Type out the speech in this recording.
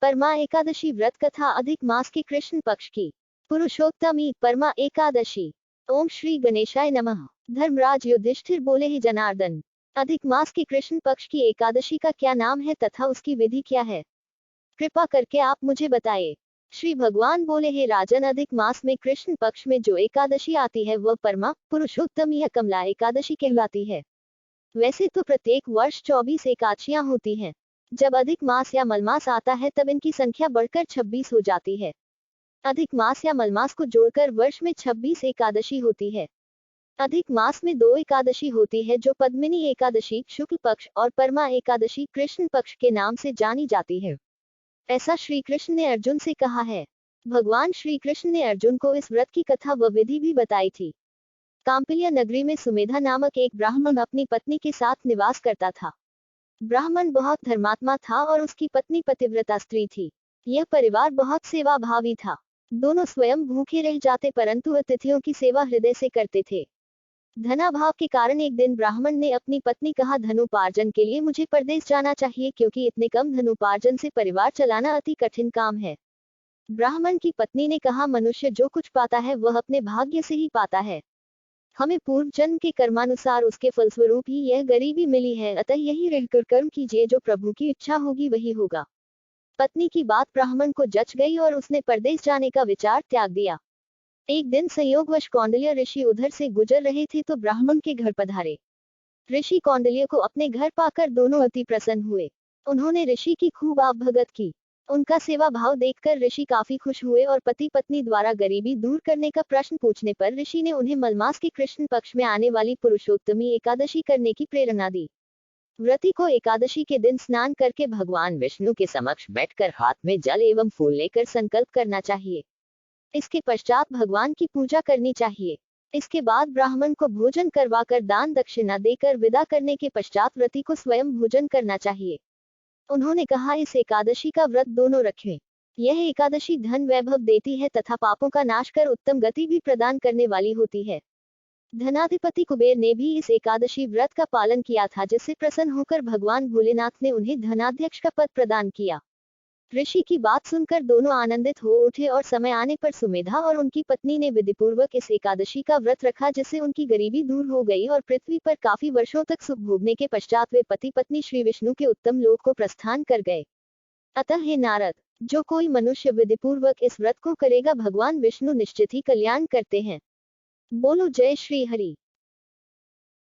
परमा एकादशी व्रत कथा अधिक मास के कृष्ण पक्ष की पुरुषोत्तमी परमा एकादशी। ओम श्री गणेशाय नमः। धर्मराज युधिष्ठिर बोले, ही जनार्दन, अधिक मास की कृष्ण पक्ष की एकादशी का क्या नाम है तथा उसकी विधि क्या है? कृपा करके आप मुझे बताइए। श्री भगवान बोले, हे राजन, अधिक मास में कृष्ण पक्ष में जो एकादशी आती है वह परमा पुरुषोत्तमी या कमला एकादशी कहलाती है। वैसे तो प्रत्येक वर्ष 24 एकादशियां होती हैं। जब अधिक मास या मलमास आता है तब इनकी संख्या बढ़कर 26 हो जाती है। अधिक मास या मलमास को जोड़कर वर्ष में 26 एकादशी होती है। अधिक मास में 2 एकादशी होती है जो पद्मिनी एकादशी शुक्ल पक्ष और परमा एकादशी कृष्ण पक्ष के नाम से जानी जाती है। ऐसा श्री कृष्ण ने अर्जुन से कहा है। भगवान श्री कृष्ण ने अर्जुन को इस व्रत की कथा व विधि भी बताई थी। काम्पिल्य नगरी में सुमेधा नामक एक ब्राह्मण अपनी पत्नी के साथ निवास करता था। ब्राह्मण बहुत धर्मात्मा था और उसकी पत्नी पतिव्रता स्त्री थी। यह परिवार बहुत सेवा भावी था। दोनों स्वयं भूखे रह जाते परंतु अतिथियों की सेवा हृदय से करते थे। धनाभाव के कारण एक दिन ब्राह्मण ने अपनी पत्नी कहा, धनोपार्जन के लिए मुझे परदेश जाना चाहिए क्योंकि इतने कम धनोपार्जन से परिवार चलाना अति कठिन काम है। ब्राह्मण की पत्नी ने कहा, मनुष्य जो कुछ पाता है वह अपने भाग्य से ही पाता है। हमें पूर्व जन्म के कर्मानुसार उसके फलस्वरूप ही यह गरीबी मिली है, अतः यही रहकर कर्म कीजिए, जो प्रभु की इच्छा होगी वही होगा। पत्नी की बात ब्राह्मण को जच गई और उसने परदेश जाने का विचार त्याग दिया। एक दिन संयोगवश कौंडिल्य ऋषि उधर से गुजर रहे थे तो ब्राह्मण के घर पधारे। ऋषि कौंडिल्य को अपने घर पाकर दोनों अति प्रसन्न हुए। उन्होंने ऋषि की खूब आवभगत की। उनका सेवा भाव देखकर ऋषि काफी खुश हुए और पति पत्नी द्वारा गरीबी दूर करने का प्रश्न पूछने पर ऋषि ने उन्हें मलमास के कृष्ण पक्ष में आने वाली पुरुषोत्तमी एकादशी करने की प्रेरणा दी। व्रती को एकादशी के दिन स्नान करके भगवान विष्णु के समक्ष बैठकर हाथ में जल एवं फूल लेकर संकल्प करना चाहिए। इसके पश्चात भगवान की पूजा करनी चाहिए। इसके बाद ब्राह्मण को भोजन करवाकर दान दक्षिणा देकर विदा करने के पश्चात व्रती को स्वयं भोजन करना चाहिए। उन्होंने कहा, इस एकादशी का व्रत दोनों रखें। यह एकादशी धन वैभव देती है तथा पापों का नाश कर उत्तम गति भी प्रदान करने वाली होती है। धनाधिपति कुबेर ने भी इस एकादशी व्रत का पालन किया था, जिससे प्रसन्न होकर भगवान भोलेनाथ ने उन्हें धनाध्यक्ष का पद प्रदान किया। ऋषि की बात सुनकर दोनों आनंदित हो उठे और समय आने पर सुमेधा और उनकी पत्नी ने विधिपूर्वक इस एकादशी का व्रत रखा, जिससे उनकी गरीबी दूर हो गई और पृथ्वी पर काफी वर्षों तक सुख भोगने के पश्चात वे पति पत्नी श्री विष्णु के उत्तम लोक को प्रस्थान कर गए। अतः हे नारद, जो कोई मनुष्य विधिपूर्वक इस व्रत को करेगा भगवान विष्णु निश्चित ही कल्याण करते हैं। बोलो जय श्री हरि।